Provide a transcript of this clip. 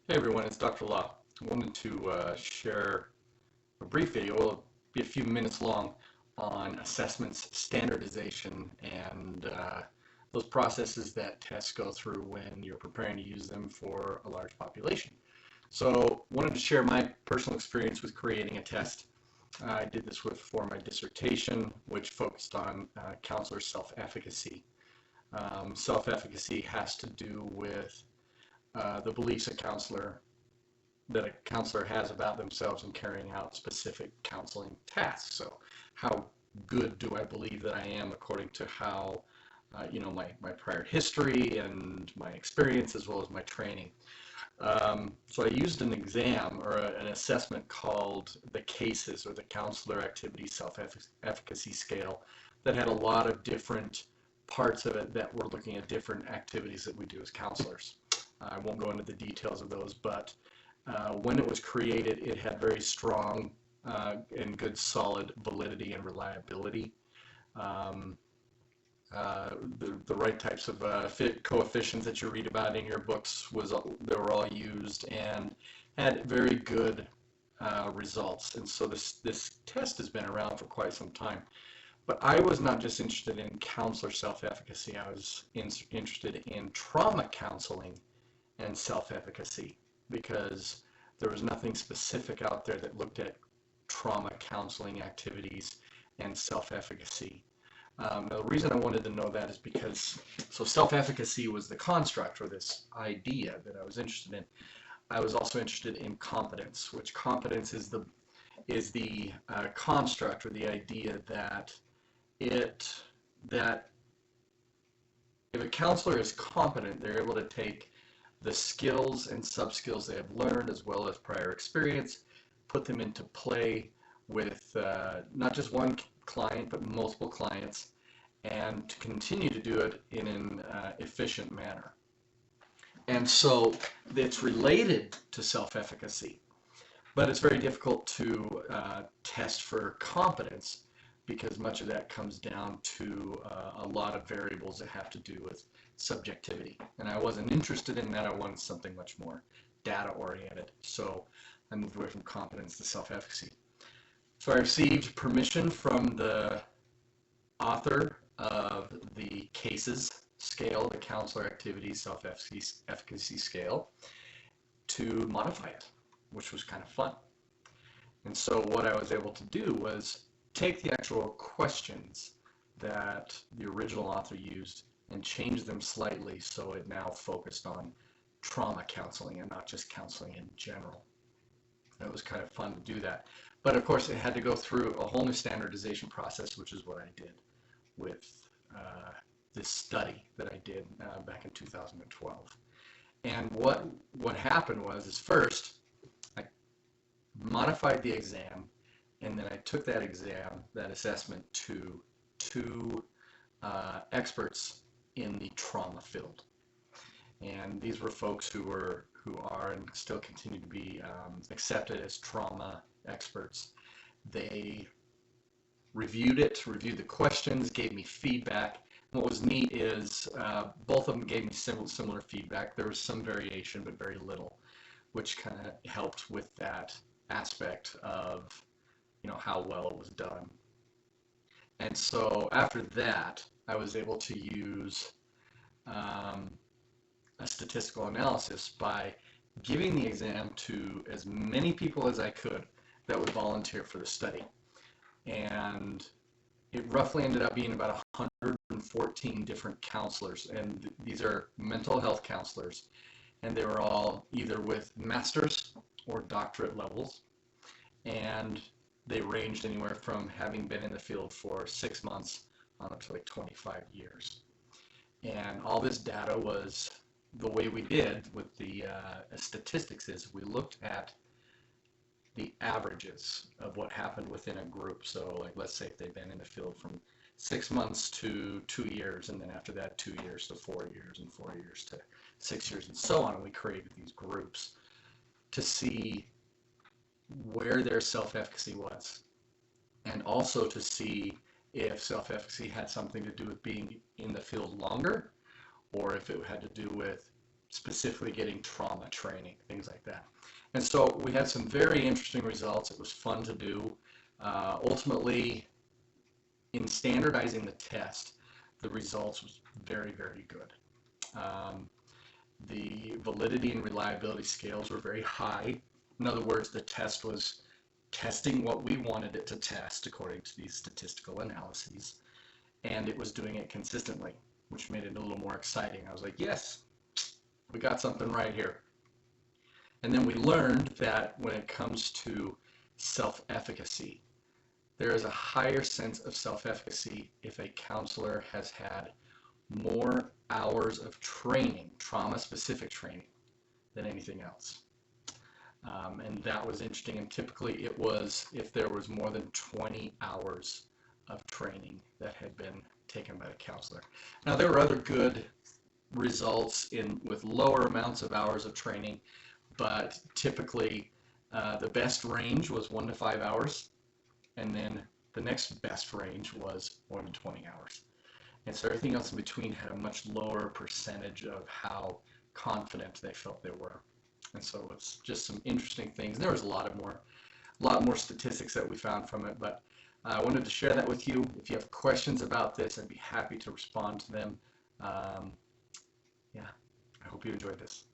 Hey everyone, it's Dr. Law. I wanted to share a brief video, it'll be a few minutes long, on assessments, standardization, and those processes that tests go through when you're preparing to use them for a large population. So wanted to share my personal experience with creating a test. I did this for my dissertation, which focused on counselor self-efficacy. Self-efficacy has to do with the beliefs that a counselor has about themselves in carrying out specific counseling tasks. So how good do I believe that I am according to how, my prior history and my experience as well as my training. So I used an exam or an assessment called the CASES, or the Counselor Activities Self-Efficacy Scale, that had a lot of different parts of it that were looking at different activities that we do as counselors. I won't go into the details of those, but when it was created, it had very strong and good solid validity and reliability. Um, the right types of fit coefficients that you read about in your books they were all used and had very good results. And so this test has been around for quite some time. But I was not just interested in counselor self-efficacy. I was interested in trauma counseling and self-efficacy, because there was nothing specific out there that looked at trauma counseling activities and self-efficacy. The reason I wanted to know that is because, so self-efficacy was the construct, or this idea that I was interested in. I was also interested in competence, which competence is the construct, or the idea that that if a counselor is competent, they're able to take the skills and sub-skills they have learned as well as prior experience, put them into play with not just one client but multiple clients, and to continue to do it in an efficient manner. And so it's related to self-efficacy, but it's very difficult to test for competence, because much of that comes down to a lot of variables that have to do with subjectivity. And I wasn't interested in that. I wanted something much more data-oriented. So I moved away from competence to self-efficacy. So I received permission from the author of the CASES scale, the Counselor Activities Self-Efficacy Scale, to modify it, which was kind of fun. And so what I was able to do was take the actual questions that the original author used and change them slightly so it now focused on trauma counseling and not just counseling in general. It was kind of fun to do that. But of course it had to go through a whole new standardization process, which is what I did with this study that I did back in 2012. And what happened was first I modified the exam, and then I took that exam, that assessment, to two experts in the trauma field. And these were folks who are and still continue to be accepted as trauma experts. They reviewed the questions, gave me feedback. And what was neat is both of them gave me similar feedback. There was some variation, but very little, which kind of helped with that aspect of how well it was done. And so after that, I was able to use a statistical analysis by giving the exam to as many people as I could that would volunteer for the study. And it roughly ended up being about 114 different counselors, and these are mental health counselors, and they were all either with master's or doctorate levels, and they ranged anywhere from having been in the field for 6 months on up to like 25 years. And all this data was, the way we did with the statistics is we looked at the averages of what happened within a group. So like, let's say if they've been in the field from 6 months to 2 years, and then after that 2 years to 4 years, and 4 years to 6 years, and so on. And we created these groups to see where their self-efficacy was, and also to see if self-efficacy had something to do with being in the field longer, or if it had to do with specifically getting trauma training, things like that. And so we had some very interesting results. It was fun to do. Ultimately, in standardizing the test, the results was very, very good. The validity and reliability scales were very high. In other words, the test was testing what we wanted it to test according to these statistical analyses, and it was doing it consistently, which made it a little more exciting. I was like, yes, we got something right here. And then we learned that when it comes to self-efficacy, there is a higher sense of self-efficacy if a counselor has had more hours of training, trauma-specific training, than anything else. And that was interesting. And typically it was if there was more than 20 hours of training that had been taken by the counselor. Now, there were other good results with lower amounts of hours of training, but typically the best range was 1 to 5 hours, and then the next best range was more than 20 hours. And so everything else in between had a much lower percentage of how confident they felt they were. And so it's just some interesting things. There was a lot more statistics that we found from it, but I wanted to share that with you. If you have questions about this, I'd be happy to respond to them. Yeah, I hope you enjoyed this.